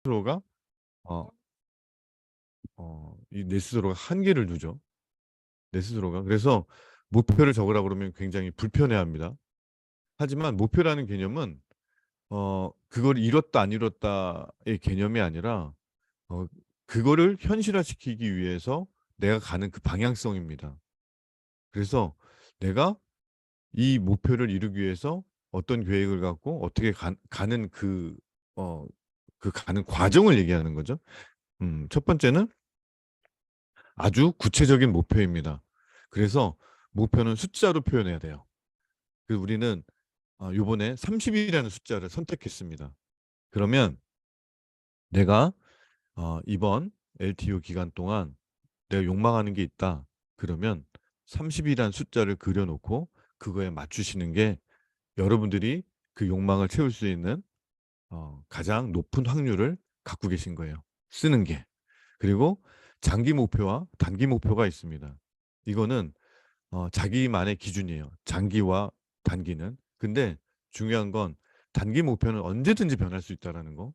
스스로가 어, 이 내 스스로가 한계를 두죠. 내 스스로가. 그래서 목표를 적으라 그러면 굉장히 불편해합니다. 하지만 목표라는 개념은 그걸 이뤘다 안 이뤘다의 개념이 아니라 어, 그거를 현실화시키기 위해서 내가 가는 그 방향성입니다. 그래서 내가 이 목표를 이루기 위해서 어떤 계획을 갖고 어떻게 가는 그 가는 과정을 얘기하는 거죠. 첫 번째는 아주 구체적인 목표입니다. 그래서 목표는 숫자로 표현해야 돼요. 그래서 우리는 요번에 30이라는 숫자를 선택했습니다. 그러면 내가 이번 LTO 기간 동안 내가 욕망하는 게 있다. 그러면 30이라는 숫자를 그려놓고 그거에 맞추시는 게 여러분들이 그 욕망을 채울 수 있는 가장 높은 확률을 갖고 계신 거예요. 쓰는 게. 그리고 장기 목표와 단기 목표가 있습니다. 이거는 자기만의 기준이에요. 장기와 단기는. 근데 중요한 건 단기 목표는 언제든지 변할 수 있다라는 거.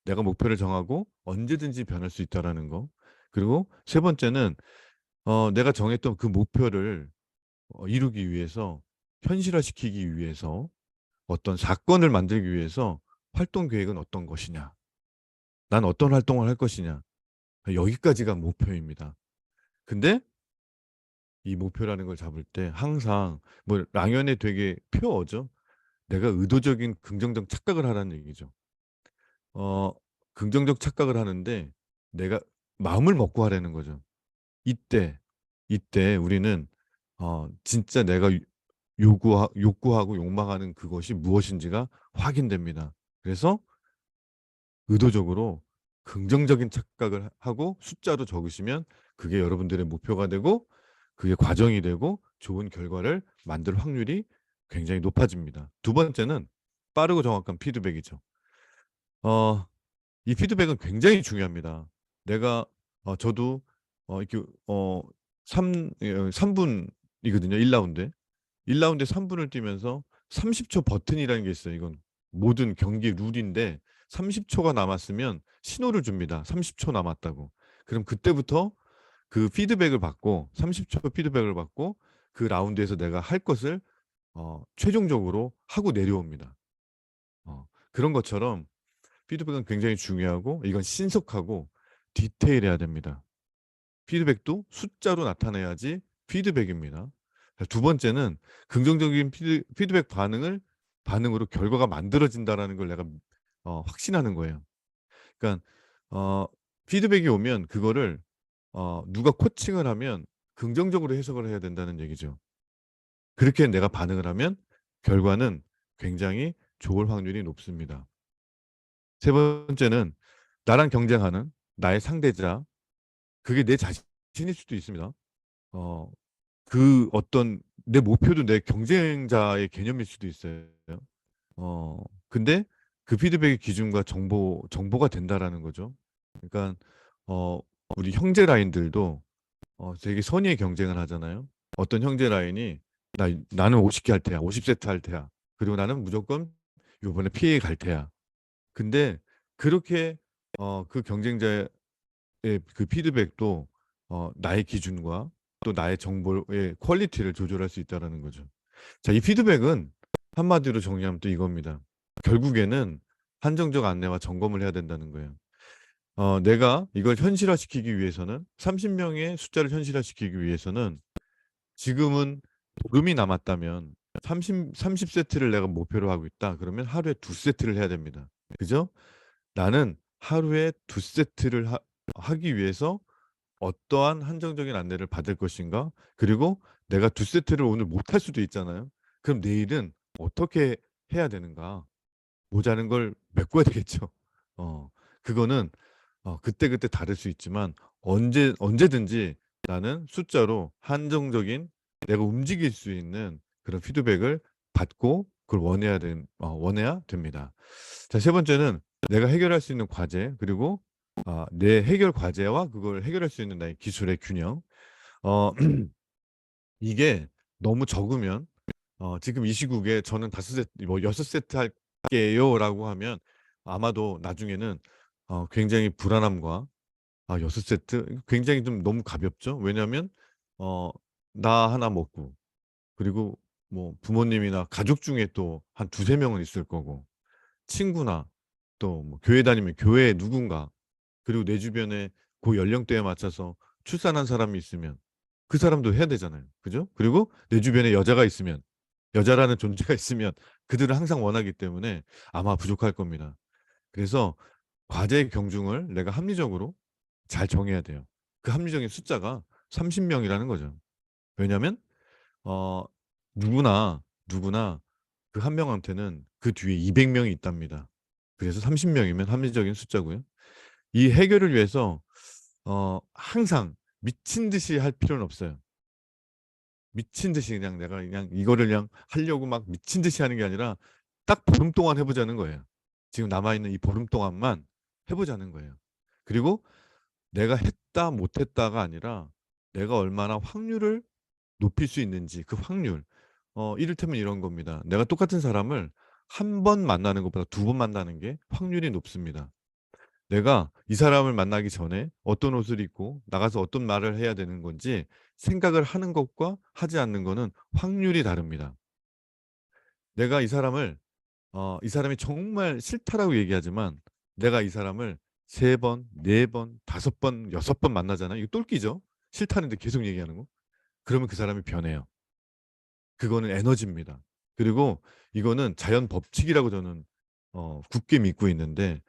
내가 목표를 정하고 언제든지 변할 수 있다라는 거. 그리고 세 번째는 내가 정했던 그 목표를 이루기 위해서 현실화시키기 위해서 어떤 사건을 만들기 위해서 활동 계획은 어떤 것이냐. 난 어떤 활동을 할 것이냐. 여기까지가 목표입니다. 근데 이 목표라는 걸 잡을 때 항상 뭐 랑연에 되게 표어죠. 내가 의도적인 긍정적 착각을 하라는 얘기죠. 어, 긍정적 착각을 하는데 내가 마음을 먹고 하라는 거죠. 이때, 이때 우리는 진짜 내가 욕구하고 욕망하는 그것이 무엇인지가 확인됩니다. 그래서 의도적으로 긍정적인 착각을 하고 숫자로 적으시면 그게 여러분들의 목표가 되고 그게 과정이 되고 좋은 결과를 만들 확률이 굉장히 높아집니다. 두 번째는 빠르고 정확한 피드백이죠. 어, 이 피드백은 굉장히 중요합니다. 내가 저도 이렇게 3분이거든요. 1라운드. 1라운드에 3분을 뛰면서 30초 버튼이라는 게 있어요. 이건 모든 경기 룰인데 30초가 남았으면 신호를 줍니다. 30초 남았다고. 그럼 그때부터 그 피드백을 받고 30초 피드백을 받고 그 라운드에서 내가 할 것을 최종적으로 하고 내려옵니다. 그런 것처럼 피드백은 굉장히 중요하고 이건 신속하고 디테일해야 됩니다. 피드백도 숫자로 나타내야지 피드백입니다. 두 번째는 긍정적인 피드백 반응으로 결과가 만들어진다라는 걸 내가 확신하는 거예요. 그러니까 어, 피드백이 오면 그거를 누가 코칭을 하면 긍정적으로 해석을 해야 된다는 얘기죠. 그렇게 내가 반응을 하면 결과는 굉장히 좋을 확률이 높습니다. 세 번째는 나랑 경쟁하는 나의 상대자, 그게 내 자신일 수도 있습니다. 어, 그 어떤 내 목표도 내 경쟁자의 개념일 수도 있어요. 근데 그 피드백의 기준과 정보가 된다라는 거죠. 그러니까 어, 우리 형제 라인들도 되게 선의의 경쟁을 하잖아요. 어떤 형제 라인이 나는 50개 할 테야, 50세트 할 테야. 그리고 나는 무조건 요번에 PA 갈 테야. 근데 그렇게 그 경쟁자의 그 피드백도 나의 기준과 또 나의 정보의 퀄리티를 조절할 수 있다는 거죠. 자, 이 피드백은 한마디로 정리하면 또 이겁니다. 결국에는 한정적 안내와 점검을 해야 된다는 거예요. 내가 이걸 현실화시키기 위해서는 30명의 숫자를 현실화시키기 위해서는 지금은 보름이 남았다면 30세트를 내가 목표로 하고 있다. 그러면 하루에 2세트를 해야 됩니다. 그죠? 나는 하루에 2세트를 하기 위해서 어떠한 한정적인 안내를 받을 것인가? 그리고 내가 2세트를 오늘 못할 수도 있잖아요. 그럼 내일은 어떻게 해야 되는가? 모자는 걸 메꿔야 되겠죠. 어, 그거는 그때그때 다를 수 있지만 언제든지 나는 숫자로 한정적인 내가 움직일 수 있는 그런 피드백을 받고 그걸 원해야 됩니다. 자, 세 번째는 내가 해결할 수 있는 과제, 그리고 내 해결 과제와 그걸 해결할 수 있는 나의 기술의 균형. 어, 이게 너무 적으면 지금 이 시국에 저는 5세트, 뭐 6세트 할게요라고 하면 아마도 나중에는 굉장히 불안함과 6세트 굉장히 좀 너무 가볍죠. 왜냐하면 어 나 하나 먹고, 그리고 뭐 부모님이나 가족 중에 또 한 두세 명은 있을 거고, 친구나 또 뭐 교회 다니면 교회에 누군가, 그리고 내 주변에 그 연령대에 맞춰서 출산한 사람이 있으면 그 사람도 해야 되잖아요. 그죠? 그리고 내 주변에 여자가 있으면, 여자라는 존재가 있으면 그들은 항상 원하기 때문에 아마 부족할 겁니다. 그래서 과제의 경중을 내가 합리적으로 잘 정해야 돼요. 그 합리적인 숫자가 30 명이라는 거죠. 왜냐하면 어 누구나 그 한 명한테는 그 뒤에 200 명이 있답니다. 그래서 30 명이면 합리적인 숫자고요. 이 해결을 위해서 항상 미친 듯이 할 필요는 없어요. 미친 듯이 그냥 내가 그냥 이거를 그냥 하려고 막 미친 듯이 하는 게 아니라 딱 보름 동안 해 보자는 거예요. 지금 남아 있는 이 보름 동안만 해 보자는 거예요. 그리고 내가 했다 못 했다가 아니라 내가 얼마나 확률을 높일 수 있는지, 그 확률. 이를테면 이런 겁니다. 내가 똑같은 사람을 한 번 만나는 것보다 두 번 만나는 게 확률이 높습니다. 내가 이 사람을 만나기 전에 어떤 옷을 입고 나가서 어떤 말을 해야 되는 건지 생각을 하는 것과 하지 않는 거는 확률이 다릅니다. 내가 이 사람이 정말 싫다라고 얘기하지만 내가 이 사람을 3번, 4번, 5번, 6번 만나잖아요. 이거 똘끼죠. 싫다는데 계속 얘기하는 거. 그러면 그 사람이 변해요. 그거는 에너지입니다. 그리고 이거는 자연 법칙이라고 저는 굳게 믿고 있는데,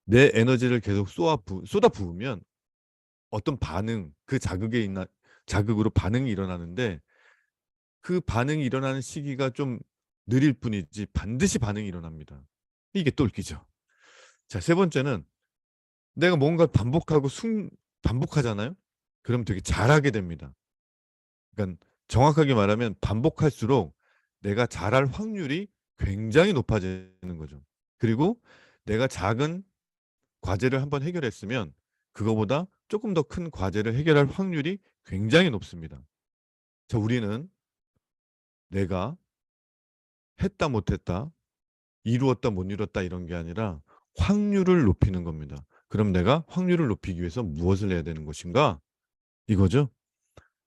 내 에너지를 계속 쏟아 부으면 어떤 반응, 그 자극으로 반응이 일어나는데, 그 반응이 일어나는 시기가 좀 느릴 뿐이지 반드시 반응이 일어납니다. 이게 똘끼죠. 자, 세 번째는 내가 뭔가 반복하잖아요. 그럼 되게 잘하게 됩니다. 그러니까 정확하게 말하면 반복할수록 내가 잘할 확률이 굉장히 높아지는 거죠. 그리고 내가 작은 과제를 한번 해결했으면 그거보다 조금 더 큰 과제를 해결할 확률이 굉장히 높습니다. 자, 우리는 내가 했다 못했다, 이루었다 못 이뤘다 이런 게 아니라 확률을 높이는 겁니다. 그럼 내가 확률을 높이기 위해서 무엇을 해야 되는 것인가? 이거죠.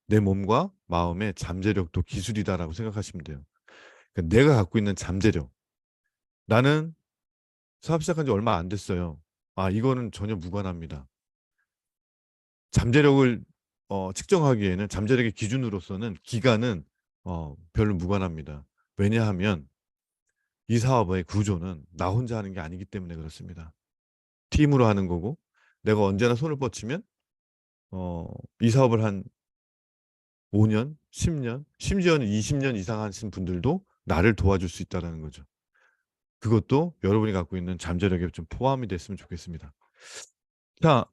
내 몸과 마음의 잠재력도 기술이다라고 생각하시면 돼요. 그러니까 내가 갖고 있는 잠재력. 나는 사업 시작한 지 얼마 안 됐어요. 이거는 전혀 무관합니다. 잠재력을 측정하기에는, 잠재력의 기준으로서는 기간은 별로 무관합니다. 왜냐하면 이 사업의 구조는 나 혼자 하는 게 아니기 때문에 그렇습니다. 팀으로 하는 거고, 내가 언제나 손을 뻗치면 이 사업을 한 5년, 10년, 심지어는 20년 이상 하신 분들도 나를 도와줄 수 있다는 거죠. 그것도 여러분이 갖고 있는 잠재력에 좀 포함이 됐으면 좋겠습니다. 자,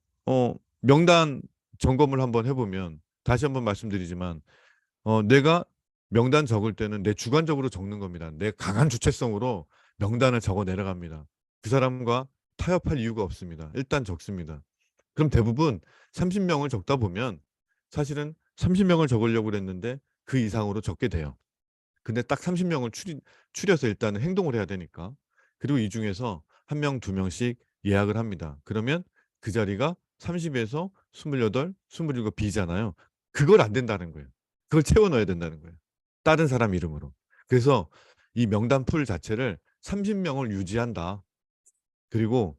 명단 점검을 한번 해보면, 다시 한번 말씀드리지만, 내가 명단 적을 때는 내 주관적으로 적는 겁니다. 내 강한 주체성으로 명단을 적어 내려갑니다. 그 사람과 타협할 이유가 없습니다. 일단 적습니다. 그럼 대부분 30명을 적다 보면 사실은 30명을 적으려고 그랬는데 그 이상으로 적게 돼요. 근데 딱 30명을 추려서 일단은 행동을 해야 되니까. 그리고 이 중에서 한 명, 두 명씩 예약을 합니다. 그러면 그 자리가 30에서 28, 27 비잖아요. 그걸 안 된다는 거예요. 그걸 채워 넣어야 된다는 거예요. 다른 사람 이름으로. 그래서 이 명단 풀 자체를 30명을 유지한다. 그리고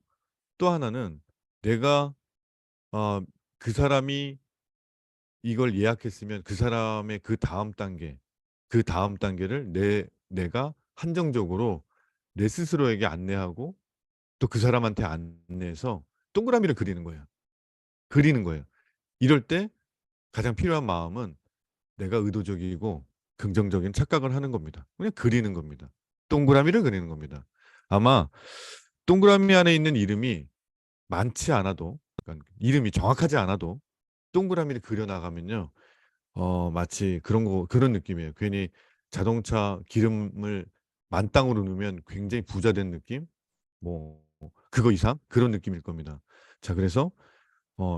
또 하나는 내가 어, 그 사람이 이걸 예약했으면 그 사람의 그 다음 단계를 내가 한정적으로 내 스스로에게 안내하고 또 그 사람한테 안내해서 동그라미를 그리는 거예요. 그리는 거예요. 이럴 때 가장 필요한 마음은 내가 의도적이고 긍정적인 착각을 하는 겁니다. 그냥 그리는 겁니다. 동그라미를 그리는 겁니다. 아마 동그라미 안에 있는 이름이 많지 않아도, 그러니까 이름이 정확하지 않아도 동그라미를 그려 나가면요. 마치 그런 느낌이에요. 괜히 자동차 기름을 만땅으로 넣으면 굉장히 부자 된 느낌? 뭐 그거 이상 그런 느낌일 겁니다. 자, 그래서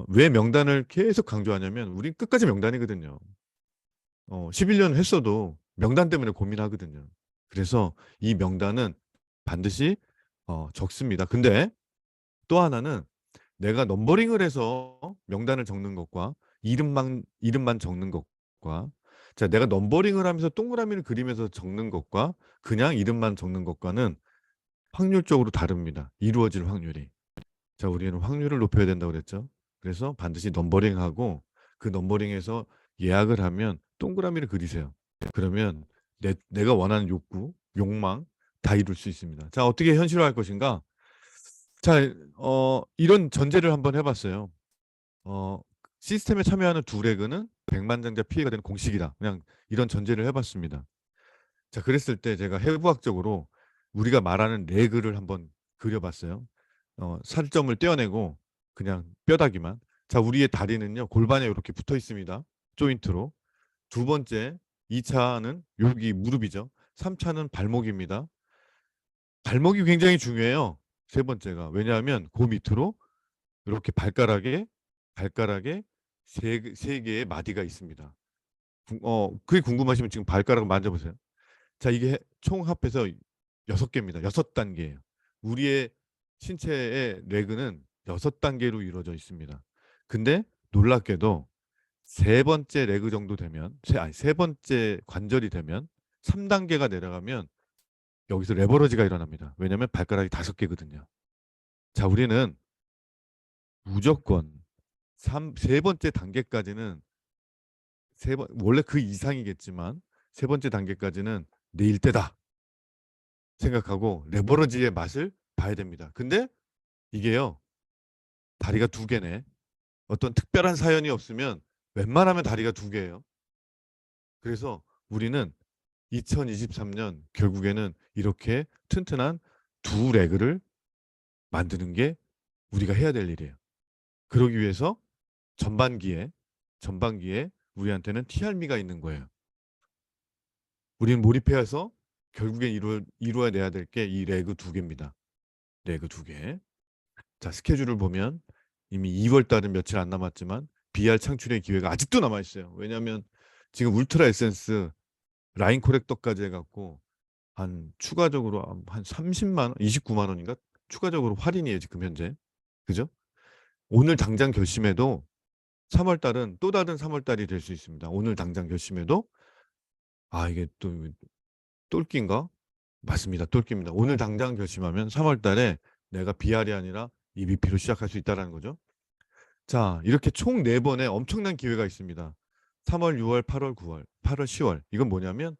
왜 명단을 계속 강조하냐면 우린 끝까지 명단이거든요. 11년 했어도 명단 때문에 고민하거든요. 그래서 이 명단은 반드시 적습니다. 근데 또 하나는 내가 넘버링을 해서 명단을 적는 것과 이름만 적는 것과 자, 내가 넘버링을 하면서 동그라미를 그리면서 적는 것과 그냥 이름만 적는 것과는 확률적으로 다릅니다. 이루어질 확률이. 자, 우리는 확률을 높여야 된다고 그랬죠. 그래서 반드시 넘버링하고 그 넘버링에서 예약을 하면 동그라미를 그리세요. 그러면 내가 원하는 욕구, 욕망 다 이룰 수 있습니다. 자, 어떻게 현실화할 것인가? 자, 이런 전제를 한번 해봤어요. 어, 시스템에 참여하는 두 레그는 백만장자 피해가 되는 공식이다. 그냥 이런 전제를 해봤습니다. 자, 그랬을 때 제가 해부학적으로 우리가 말하는 레그를 한번 그려봤어요. 살점을 떼어내고 그냥 뼈다귀만. 자, 우리의 다리는요, 골반에 이렇게 붙어 있습니다. 조인트로. 두 번째, 2차는 여기 무릎이죠. 3차는 발목입니다. 발목이 굉장히 중요해요. 세 번째가. 왜냐하면 그 밑으로 이렇게 발가락에 세 개의 마디가 있습니다. 그게 궁금하시면 지금 발가락을 만져보세요. 자, 이게 총 합해서 6개입니다. 6단계예요. 우리의 신체의 레그는 6단계로 이루어져 있습니다. 근데 놀랍게도 세 번째 레그 정도 되면, 세 번째 관절이 되면 3단계가 내려가면 여기서 레버러지가 일어납니다. 왜냐하면 발가락이 5개거든요. 자, 우리는 무조건 세 번째 단계까지는 원래 그 이상이겠지만 세 번째 단계까지는 내일 때다 생각하고 레버러지의 맛을 봐야 됩니다. 근데 이게요, 다리가 2개네. 어떤 특별한 사연이 없으면 웬만하면 다리가 2개예요. 그래서 우리는 2023년 결국에는 이렇게 튼튼한 두 레그를 만드는 게 우리가 해야 될 일이에요. 그러기 위해서 전반기에 우리한테는 TRM가 있는 거예요. 우리는 몰입해서 결국엔 이루어야 내야 될 게 이 레그 2개입니다. 레그 2개. 자, 스케줄을 보면 이미 2월 달은 며칠 안 남았지만 BR 창출의 기회가 아직도 남아 있어요. 왜냐하면 지금 울트라 에센스 라인 코렉터까지 해갖고 한 추가적으로 한 30만 원, 29만 원인가 추가적으로 할인이에요 지금 현재. 그죠? 오늘 당장 결심해도 3월 달은 또 다른 3월 달이 될 수 있습니다. 오늘 당장 결심해도 이게 또 똘끼인가? 맞습니다. 똘끼입니다. 오늘 당장 결심하면 3월 달에 내가 BR이 아니라 EBP로 시작할 수 있다는 거죠. 자, 이렇게 총 4번의 엄청난 기회가 있습니다. 3월, 6월, 8월, 9월, 8월, 10월. 이건 뭐냐면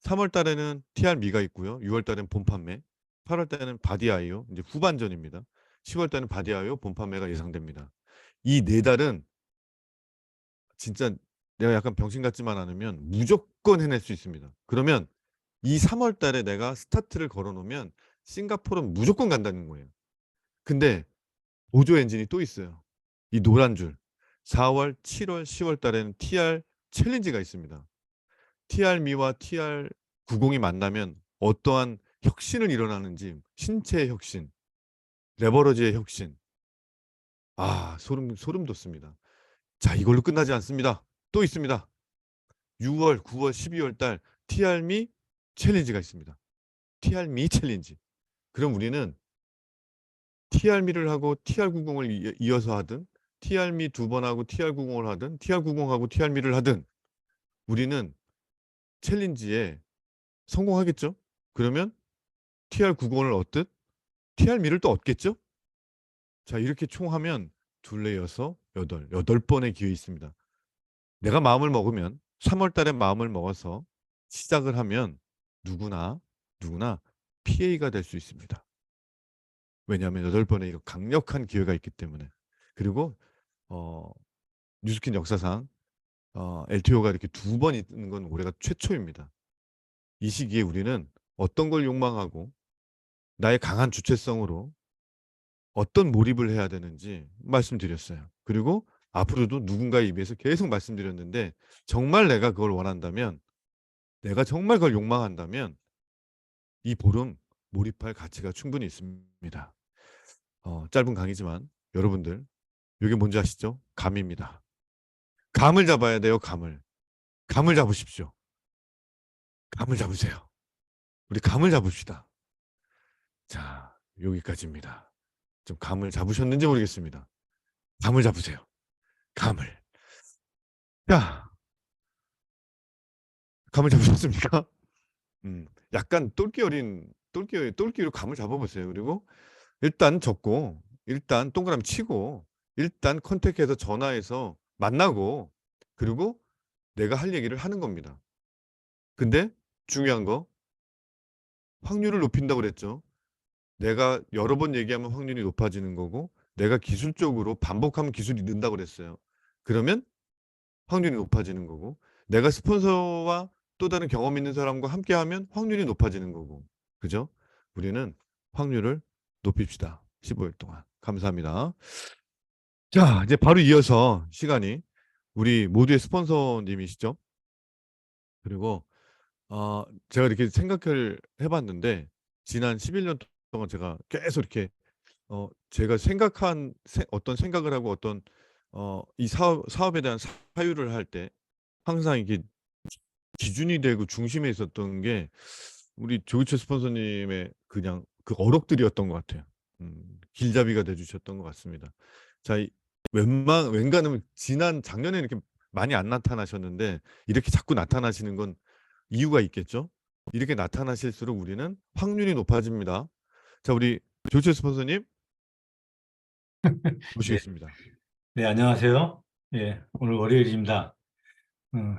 3월 달에는 TR미가 있고요. 6월 달에는 본 판매, 8월 달에는 바디아이오, 이제 후반전입니다. 10월 달에는 바디아이오 본 판매가 예상됩니다. 이 4달은 진짜 내가 약간 병신 같지만 않으면 무조건 해낼 수 있습니다. 그러면 이 3월 달에 내가 스타트를 걸어 놓으면 싱가포르는 무조건 간다는 거예요. 근데 보조 엔진이 또 있어요. 이 노란 줄. 4월, 7월, 10월 달에는 TR 챌린지가 있습니다. TR미와 TR90이 만나면 어떠한 혁신을 일어나는지, 신체의 혁신, 레버러지의 혁신. 소름 돋습니다. 자, 이걸로 끝나지 않습니다. 또 있습니다. 6월, 9월, 12월 달 TR미 챌린지가 있습니다. TR미 챌린지. 그럼 우리는 TR미를 하고 TR90을 이어서 하든 TR미 2번 하고 TR90을 하든 TR90하고 TR미를 하든 우리는 챌린지에 성공하겠죠? 그러면 TR90을 얻듯 TR미를 또 얻겠죠? 자, 이렇게 총 하면 둘레 여섯, 여덟 번의 기회 있습니다. 내가 마음을 먹으면 3월 달에 마음을 먹어서 시작을 하면 누구나 PA가 될 수 있습니다. 왜냐하면 8번의 이런 강력한 기회가 있기 때문에. 그리고 어, 뉴스킨 역사상 LTO가 이렇게 2번 있는 건 올해가 최초입니다. 이 시기에 우리는 어떤 걸 욕망하고 나의 강한 주체성으로 어떤 몰입을 해야 되는지 말씀드렸어요. 그리고 앞으로도 누군가의 입에서 계속 말씀드렸는데 정말 내가 그걸 원한다면 내가 정말 그걸 욕망한다면 이 보름 몰입할 가치가 충분히 있습니다. 짧은 강의지만 여러분들 이게 뭔지 아시죠? 감입니다. 감을 잡아야 돼요. 감을 잡으십시오. 감을 잡으세요. 우리 감을 잡읍시다. 자, 여기까지입니다. 좀 감을 잡으셨는지 모르겠습니다. 감을 잡으세요. 감을. 자, 감을 잡으셨습니까? 약간 똘끼로 감을 잡아보세요. 그리고 일단 적고, 일단 동그라미 치고, 일단 컨택해서 전화해서 만나고, 그리고 내가 할 얘기를 하는 겁니다. 근데 중요한 거, 확률을 높인다고 그랬죠. 내가 여러 번 얘기하면 확률이 높아지는 거고, 내가 기술적으로 반복하면 기술이 는다고 그랬어요. 그러면 확률이 높아지는 거고, 내가 스폰서와 또 다른 경험 있는 사람과 함께 하면 확률이 높아지는 거고. 그죠? 우리는 확률을 높입시다. 15일 동안. 감사합니다. 자, 이제 바로 이어서 시간이 우리 모두의 스폰서님이시죠? 그리고 제가 이렇게 생각을 해봤는데 지난 11년 동안 제가 계속 이렇게 제가 생각한 어떤 생각을 하고 어떤 이 사업에 대한 사유를 할 때 항상 이게 기준이 되고 중심에 있었던 게 우리 조기철 스폰서님의 그냥 그 어록들이었던 것 같아요. 길잡이가 돼주셨던 것 같습니다. 자, 웬간하면 지난 작년에 이렇게 많이 안 나타나셨는데 이렇게 자꾸 나타나시는 건 이유가 있겠죠? 이렇게 나타나실수록 우리는 확률이 높아집니다. 자, 우리 조기철 스폰서님 예, 모시겠습니다. 네, 안녕하세요. 예, 오늘 월요일입니다.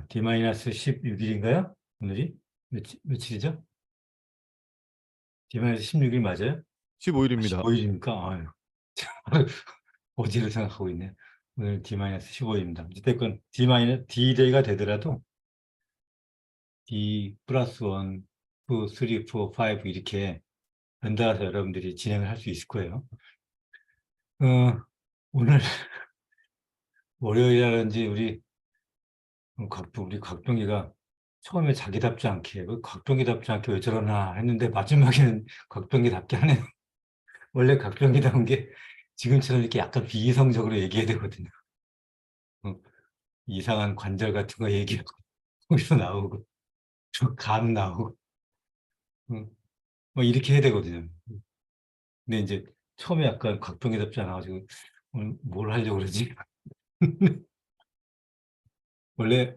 D-16일인가요? 오늘이? 며칠이죠? D-16일 맞아요? 15일입니다. 15일입니까? 아유, 어제를 생각하고 있네. 오늘 D-15일입니다. 어쨌든 D-Day가 되더라도 D 플러스 1, 2, 3, 4, 5 이렇게 연달아서 여러분들이 진행을 할 수 있을 거예요. 오늘 월요일이라든지 우리 각동이가 처음에 자기답지 않게, 왜 각동기답지 않게 왜 저러나 했는데 마지막에는 각동기답게 하네요. 원래 각동기다운 게 지금처럼 이렇게 약간 비이성적으로 얘기해야 되거든요. 어, 이상한 관절 같은 거 얘기하고, 거기서 나오고, 감 나오고, 뭐 이렇게 해야 되거든요. 근데 이제 처음에 약간 각동기답지 않아가지고, 오늘 뭘 하려고 그러지? 원래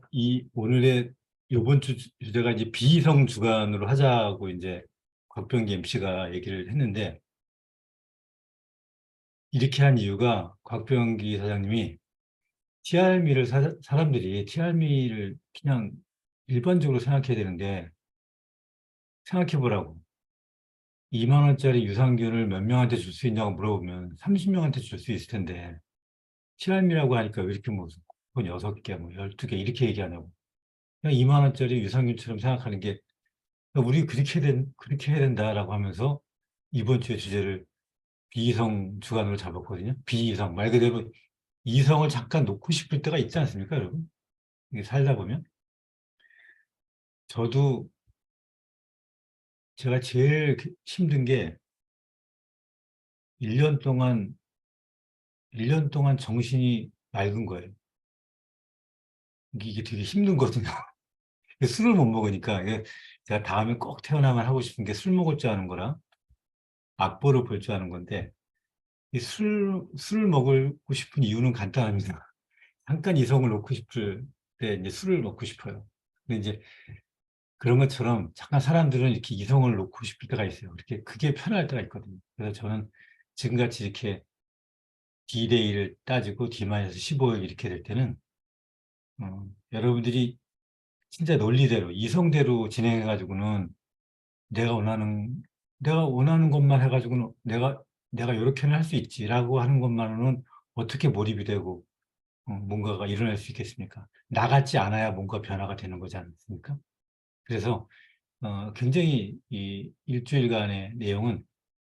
오늘의 요번 주 주제가 이제 비이성 주간으로 하자고 이제 곽병기 MC가 얘기를 했는데, 이렇게 한 이유가 곽병기 사장님이 사람들이 TRM를 그냥 일반적으로 생각해야 되는데, 생각해 보라고. 2만 원짜리 유산균을 몇 명한테 줄 수 있냐고 물어보면 30명한테 줄 수 있을 텐데, TRM이라고 하니까 왜 이렇게 뭐, 그건 6개, 뭐 12개 이렇게 얘기하냐고. 그냥 2만 원짜리 유산균처럼 생각하는 게, 우리 그렇게 해야 된다라고 하면서 이번 주의 주제를 비이성 주간으로 잡았거든요. 비이성. 말 그대로 이성을 잠깐 놓고 싶을 때가 있지 않습니까, 여러분? 이게 살다 보면. 저도 제가 제일 힘든 게 1년 동안, 1년 동안 정신이 맑은 거예요. 이게 되게 힘든 거거든요. 술을 못 먹으니까, 제가 다음에 꼭 태어나면 하고 싶은 게 술 먹을 줄 아는 거랑 악보를 볼 줄 아는 건데, 술을 먹고 싶은 이유는 간단합니다. 잠깐 이성을 놓고 싶을 때 이제 술을 먹고 싶어요. 근데 이제 그런 것처럼 잠깐 사람들은 이렇게 이성을 놓고 싶을 때가 있어요. 이렇게 그게 편할 때가 있거든요. 그래서 저는 지금같이 이렇게 D-Day를 따지고 D-15일 이렇게 될 때는 여러분들이 진짜 논리대로 이성대로 진행해가지고는 내가 원하는 내가 원하는 것만 해가지고는 내가 이렇게는 할 수 있지라고 하는 것만으로는 어떻게 몰입이 되고 뭔가가 일어날 수 있겠습니까? 나 같지 않아야 뭔가 변화가 되는 거지 않습니까? 그래서 굉장히 이 일주일간의 내용은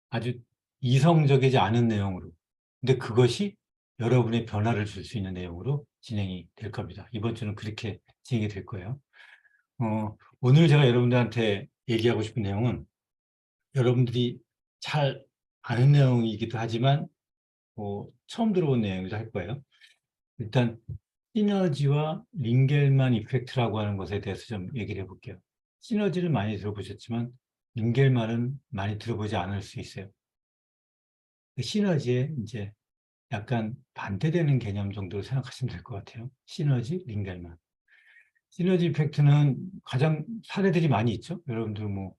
아주 이성적이지 않은 내용으로, 근데 그것이 여러분의 변화를 줄 수 있는 내용으로 진행이 될 겁니다. 이번 주는 그렇게 진행이 될 거예요. 오늘 제가 여러분들한테 얘기하고 싶은 내용은 여러분들이 잘 아는 내용이기도 하지만 처음 들어본 내용이기도 할 거예요. 일단 시너지와 링겔만 이펙트라고 하는 것에 대해서 좀 얘기를 해볼게요. 시너지를 많이 들어보셨지만 링겔만은 많이 들어보지 않을 수 있어요. 그 시너지의 이제 약간 반대되는 개념 정도로 생각하시면 될 것 같아요. 시너지, 링겔만. 시너지 이펙트는 가장 사례들이 많이 있죠. 여러분들 뭐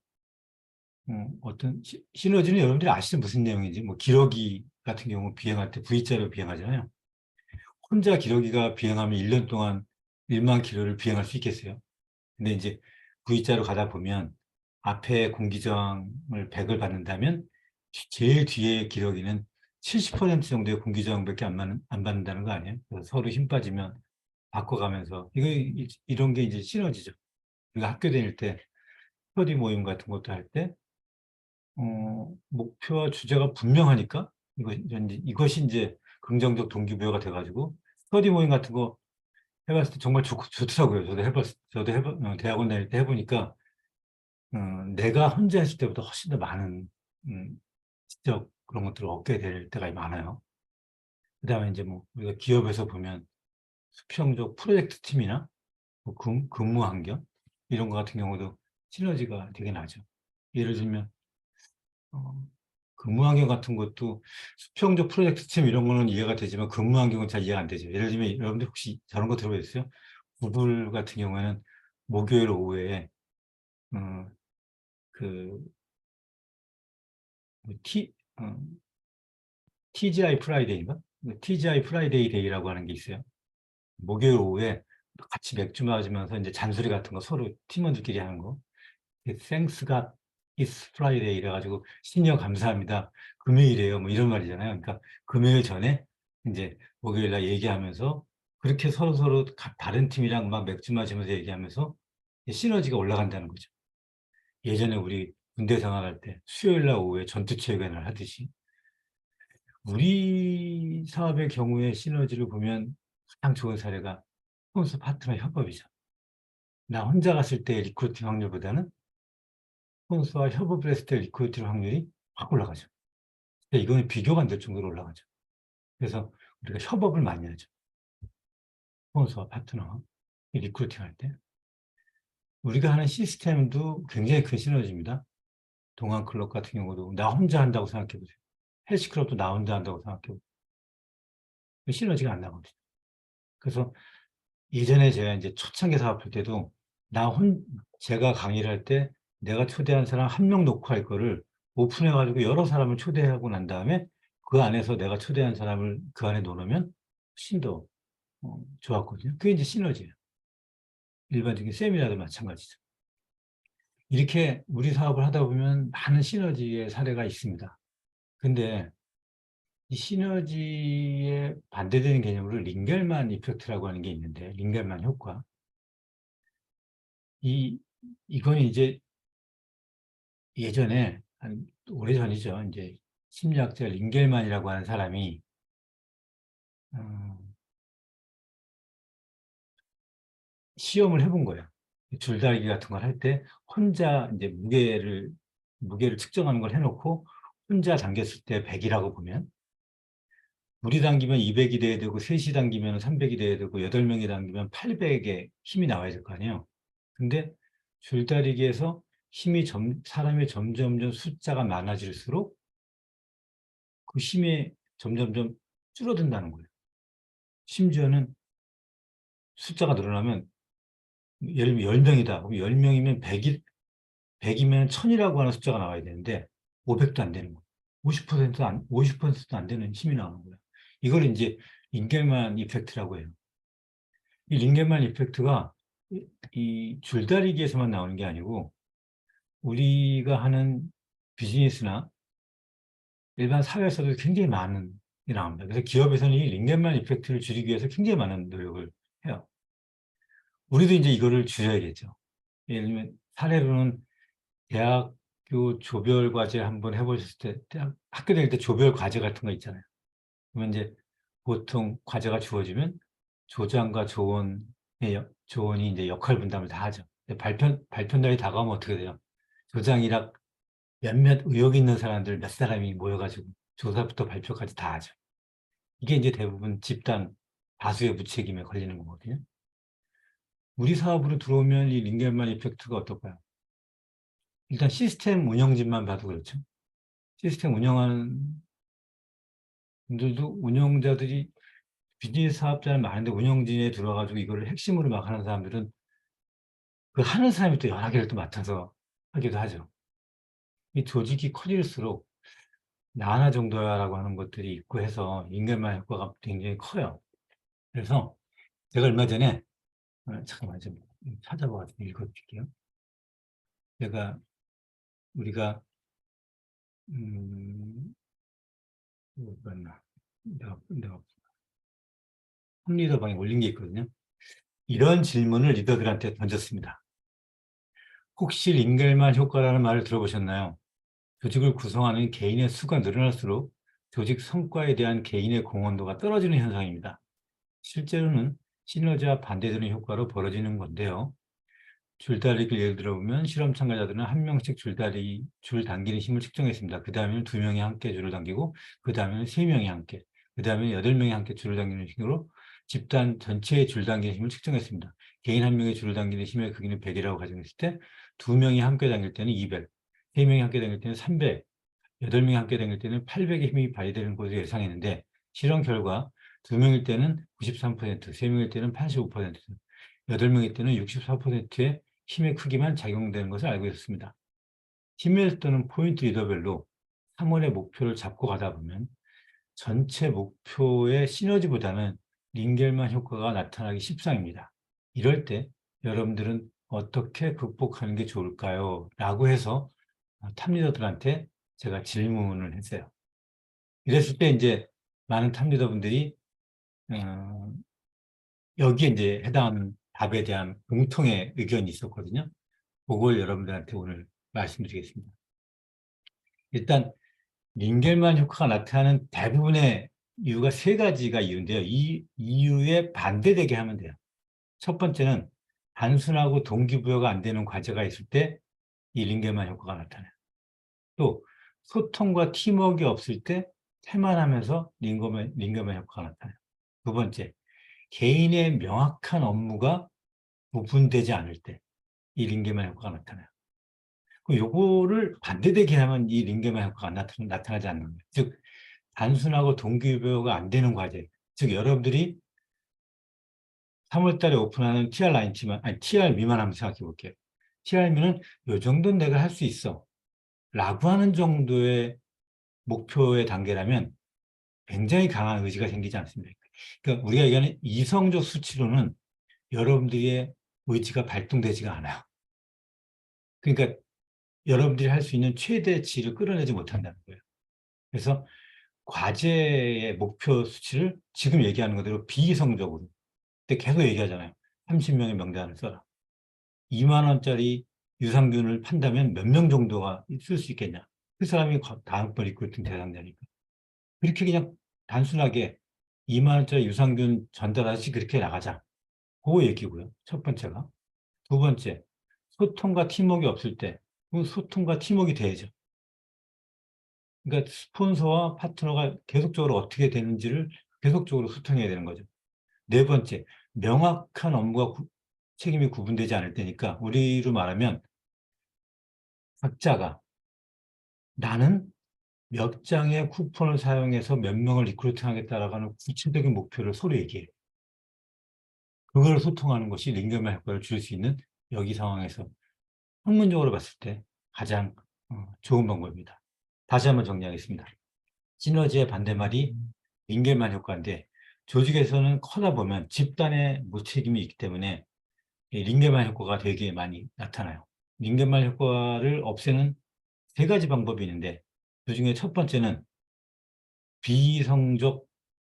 어떤 시너지는 여러분들이 아시죠? 무슨 내용인지. 뭐 기러기 같은 경우 비행할 때 V자로 비행하잖아요. 혼자 기러기가 비행하면 1년 동안 1만 킬로를 비행할 수 있겠어요. 근데 이제 V자로 가다 보면 앞에 공기저항을 100을 받는다면 제일 뒤에 기러기는 70% 정도의 공기저항밖에 안 받는다는 거 아니에요? 그래서 서로 힘 빠지면 바꿔가면서 이런 게 이제 시너지죠. 우리가 학교 다닐 때 스터디 모임 같은 것도 할 때 목표와 주제가 분명하니까 이것이 이제 긍정적 동기부여가 돼가지고 스터디 모임 같은 거 해봤을 때 정말 좋더라고요. 대학원 다닐 때 해보니까 내가 혼자 했을 때보다 훨씬 더 많은 지적 그런 것들을 얻게 될 때가 많아요. 그다음에 이제 뭐 우리가 기업에서 보면 수평적 프로젝트 팀이나 뭐 근무 환경 이런 거 같은 경우도 시너지가 되게 나죠. 예를 들면 어, 근무 환경 같은 것도 수평적 프로젝트 팀 이런 거는 이해가 되지만 근무 환경은 잘 이해가 안 되죠. 예를 들면 여러분들 혹시 저런 거 들어보셨어요? 구글 같은 경우에는 목요일 오후에 어, 그 뭐 TGI 프라이데이인가? TGI 프라이데이 데이라고 하는 게 있어요. 목요일 오후에 같이 맥주 마시면서 이제 잔소리 같은 거 서로 팀원들끼리 하는 거. Thanks God it's Friday 이래가지고 신여 감사합니다. 금요일이에요. 뭐 이런 말이잖아요. 그러니까 금요일 전에 이제 목요일 날 얘기하면서 그렇게 서로 다른 팀이랑 막 맥주 마시면서 얘기하면서 시너지가 올라간다는 거죠. 예전에 우리 군대 생활할 때 수요일 날 오후에 전투체육회를 하듯이 우리 사업의 경우에 시너지를 보면 가장 좋은 사례가 스폰서 파트너 협업이죠. 나 혼자 갔을 때 리크루팅 확률보다는 스폰서와 협업을 했을 때 리크루팅 확률이 확 올라가죠. 근데 이거는 비교가 안 될 정도로 올라가죠. 그래서 우리가 협업을 많이 하죠. 스폰서와 파트너와 리크루팅 할 때. 우리가 하는 시스템도 굉장히 큰 시너지입니다. 동안 클럽 같은 경우도 나 혼자 한다고 생각해 보세요. 헬스클럽도 나 혼자 한다고 생각해 보세요. 시너지가 안 나거든요. 그래서 예전에 제가 이제 초창기 사업할 때도 제가 강의를 할 때 내가 초대한 사람 한 명 놓고 할 거를 오픈해가지고 여러 사람을 초대하고 난 다음에 그 안에서 내가 초대한 사람을 그 안에 넣으면 훨씬 더 좋았거든요. 그게 이제 시너지예요. 일반적인 세미나도 마찬가지죠. 이렇게 우리 사업을 하다 보면 많은 시너지의 사례가 있습니다. 근데 이 시너지에 반대되는 개념으로 링겔만 이펙트라고 하는 게 있는데, 링겔만 효과. 이, 이건 이제 예전에, 한 오래전이죠. 이제 심리학자 링겔만이라고 하는 사람이, 어, 시험을 해본 거예요. 줄다리기 같은 걸 할 때 혼자 이제 무게를 측정하는 걸 해놓고 혼자 당겼을 때 100이라고 보면 둘이 당기면 200이 돼야 되고 셋이 당기면 300이 돼야 되고 8명이 당기면 800의 힘이 나와야 될 거 아니에요. 근데 줄다리기에서 사람이 점점점 숫자가 많아질수록 그 힘이 점점점 줄어든다는 거예요. 심지어는 숫자가 늘어나면 예를 들면 10명이다. 그럼 10명이면 100이면 1000이라고 하는 숫자가 나와야 되는데 500도 안 되는 거예요. 50%도 안 되는 힘이 나오는 거예요. 이걸 이제 링겔만 이펙트라고 해요. 이 링겔만 이펙트가 이 줄다리기에서만 나오는 게 아니고 우리가 하는 비즈니스나 일반 사회에서도 굉장히 많은 게 나옵니다. 그래서 기업에서는 이 링겔만 이펙트를 줄이기 위해서 굉장히 많은 노력을 해요. 우리도 이제 이거를 줄여야겠죠. 예를 들면 사례로는 대학교 조별 과제 한번 해보셨을 때, 학교 다닐 때 조별 과제 같은 거 있잖아요. 그러면 이제 보통 과제가 주어지면 조장과 조원이 이제 역할 분담을 다 하죠. 발표 날이 다가오면 어떻게 돼요? 조장이랑 몇몇 의욕 있는 사람들 몇 사람이 모여가지고 조사부터 발표까지 다 하죠. 이게 이제 대부분 집단 다수의 무책임에 걸리는 거거든요. 우리 사업으로 들어오면 이 링겔만 이펙트가 어떨까요? 일단 시스템 운영진만 봐도 그렇죠. 시스템 운영하는 분들도 운영자들이 비즈니스 사업자는 많은데 운영진에 들어가지고 이거를 핵심으로 막 하는 사람들은 그 하는 사람이 또 여러 개를 또 맡아서 하기도 하죠. 이 조직이 커질수록 나 하나 정도야라고 하는 것들이 있고 해서 인간만 효과가 굉장히 커요. 그래서 제가 얼마 전에 잠깐만 좀 찾아봐가지고 읽어드릴게요. 제가 우리가 뭐였나 내가 홈리더방에 올린 게 있거든요. 이런 질문을 리더들한테 던졌습니다. 혹시 링겔만 효과라는 말을 들어보셨나요? 조직을 구성하는 개인의 수가 늘어날수록 조직 성과에 대한 개인의 공헌도가 떨어지는 현상입니다. 실제로는 시너지와 반대되는 효과로 벌어지는 건데요. 줄다리기를 예를 들어보면 실험 참가자들은 한 명씩 줄 당기는 힘을 측정했습니다. 그 다음에는 두 명이 함께 줄을 당기고, 그 다음에는 세 명이 함께, 그 다음에는 8명이 함께 줄을 당기는 식으로 집단 전체의 줄 당기는 힘을 측정했습니다. 개인 한 명의 줄을 당기는 힘의 크기는 100이라고 가정했을 때, 두 명이 함께 당길 때는 200, 세 명이 함께 당길 때는 300, 8명이 함께 당길 때는 800의 힘이 발휘되는 것으로 예상했는데, 실험 결과 두 명일 때는 93%, 세 명일 때는 85%, 8명일 때는 64%의 힘의 크기만 작용되는 것을 알고 있었습니다. 팀에서 또는 포인트 리더별로 3월의 목표를 잡고 가다 보면 전체 목표의 시너지보다는 링겔만 효과가 나타나기 십상입니다. 이럴 때 여러분들은 어떻게 극복하는 게 좋을까요? 라고 해서 탑리더들한테 제가 질문을 했어요. 이랬을 때 이제 많은 탑리더분들이 여기에 이제 해당하는 답에 대한 공통의 의견이 있었거든요. 그걸 여러분들한테 오늘 말씀드리겠습니다. 일단 링겔만 효과가 나타나는 대부분의 이유가 세 가지가 이유인데요. 이 이유에 반대되게 하면 돼요. 첫 번째는 단순하고 동기부여가 안 되는 과제가 있을 때 이 링겔만 효과가 나타나요. 또 소통과 팀워크가 없을 때 태만하면서 링겔만 효과가 나타나요. 두 번째, 개인의 명확한 업무가 구분되지 않을 때 이 링겔만 효과가 나타나요. 요거를 반대되게 하면 이 링겔만 효과가 나타나지 않는 거예요. 즉, 단순하고 동기부여가 안 되는 과제. 즉, 여러분들이 3월 달에 오픈하는 TR 라인치만, 아니, TR 미만 한번 생각해 볼게요. TR미는 요 정도는 내가 할 수 있어. 라고 하는 정도의 목표의 단계라면 굉장히 강한 의지가 생기지 않습니까? 그러니까 우리가 얘기하는 이성적 수치로는 여러분들의 의지가 발동되지가 않아요. 그러니까 여러분들이 할 수 있는 최대치를 끌어내지 못한다는 거예요. 그래서 과제의 목표 수치를 지금 얘기하는 그대로 비이성적으로, 근데 계속 얘기하잖아요. 30명의 명단을 써라. 2만 원짜리 유산균을 판다면 몇 명 정도가 쓸 수 있겠냐. 그 사람이 다음번 리크루팅 대상자니까. 그렇게 그냥 단순하게 2만 원짜리 유산균 전달하듯이 그렇게 나가자. 그거 얘기고요. 첫 번째가. 두 번째, 소통과 팀워크가 없을 때, 그 소통과 팀워크가 돼야죠. 그러니까 스폰서와 파트너가 계속적으로 어떻게 되는지를 계속적으로 소통해야 되는 거죠. 네 번째, 명확한 업무가 책임이 구분되지 않을 때니까 우리로 말하면 각자가 나는 몇 장의 쿠폰을 사용해서 몇 명을 리크루팅하겠다라고 하는 구체적인 목표를 서로 얘기해요. 그걸 소통하는 것이 링겔만 효과를 줄 수 있는 여기 상황에서 학문적으로 봤을 때 가장 좋은 방법입니다. 다시 한번 정리하겠습니다. 시너지의 반대말이 링겔만 효과인데 조직에서는 커다 보면 집단의 무책임이 있기 때문에 이 링겔만 효과가 되게 많이 나타나요. 링겔만 효과를 없애는 세 가지 방법이 있는데 그중에 첫 번째는 비이성적,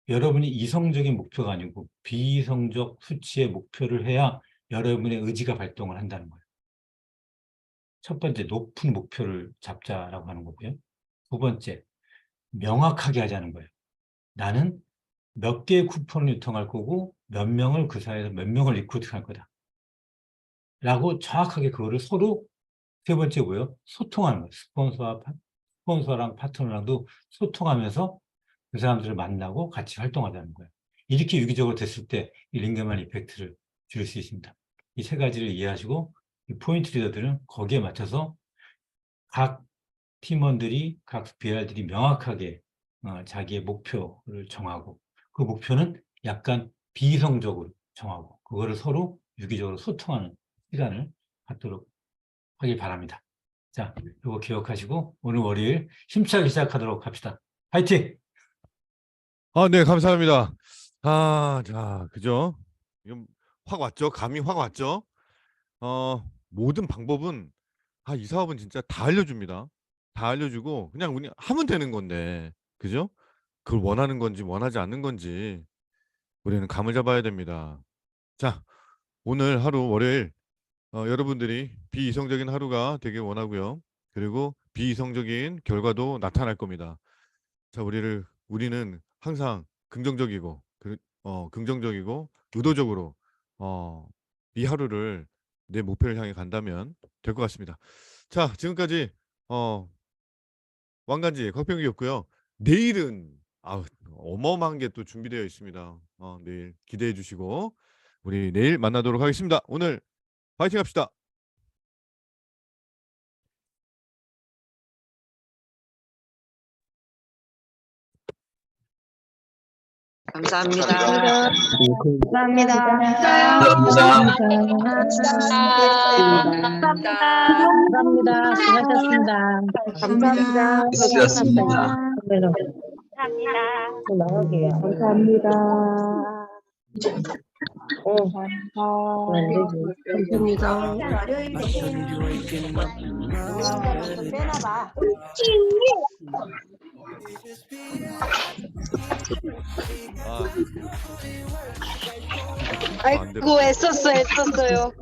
여러분이 이성적인 목표가 아니고 비이성적 수치의 목표를 해야 여러분의 의지가 발동을 한다는 거예요. 첫 번째, 높은 목표를 잡자라고 하는 거고요. 두 번째, 명확하게 하자는 거예요. 나는 몇 개의 쿠폰을 유통할 거고 몇 명을 그 사이에서 몇 명을 리크루팅할 거다. 라고 정확하게 그거를 서로 세 번째고요. 소통하는 거예요. 스폰서랑 파트너랑도 소통하면서 그 사람들을 만나고 같이 활동하자는 거예요. 이렇게 유기적으로 됐을 때 이 링겔만 이펙트를 줄 수 있습니다. 이 세 가지를 이해하시고 이 포인트 리더들은 거기에 맞춰서 각 팀원들이, 각 BR들이 명확하게 자기의 목표를 정하고 그 목표는 약간 비이성적으로 정하고 그거를 서로 유기적으로 소통하는 시간을 갖도록 하길 바랍니다. 자, 이거 기억하시고 오늘 월요일 힘차게 시작하도록 합시다. 파이팅! 네, 감사합니다. 자, 그죠? 이건 확 왔죠? 감이 확 왔죠? 모든 방법은, 이 사업은 진짜 다 알려줍니다. 다 알려주고, 그냥 우리 하면 되는 건데, 그죠? 그걸 원하는 건지, 원하지 않는 건지, 우리는 감을 잡아야 됩니다. 자, 오늘 하루, 월요일, 여러분들이 비이성적인 하루가 되길 원하고요. 그리고 비이성적인 결과도 나타날 겁니다. 자, 우리는 항상 긍정적이고, 긍정적이고, 의도적으로, 어, 이 하루를 내 목표를 향해 간다면 될 것 같습니다. 자, 지금까지, 왕간지 곽병기였고요. 내일은, 어마어마한 게 또 준비되어 있습니다. 내일 기대해 주시고, 우리 내일 만나도록 하겠습니다. 오늘 파이팅 합시다. 감사합니다. 감사합니다. 감사합니다. 수고하셨습니다. 감사합니다. 수고하셨습니다. 감사합니다. 나가게요. 감사합니다. 감사합니다. 월요일에 빼놔봐. 안 돼. 아이고 애썼어요.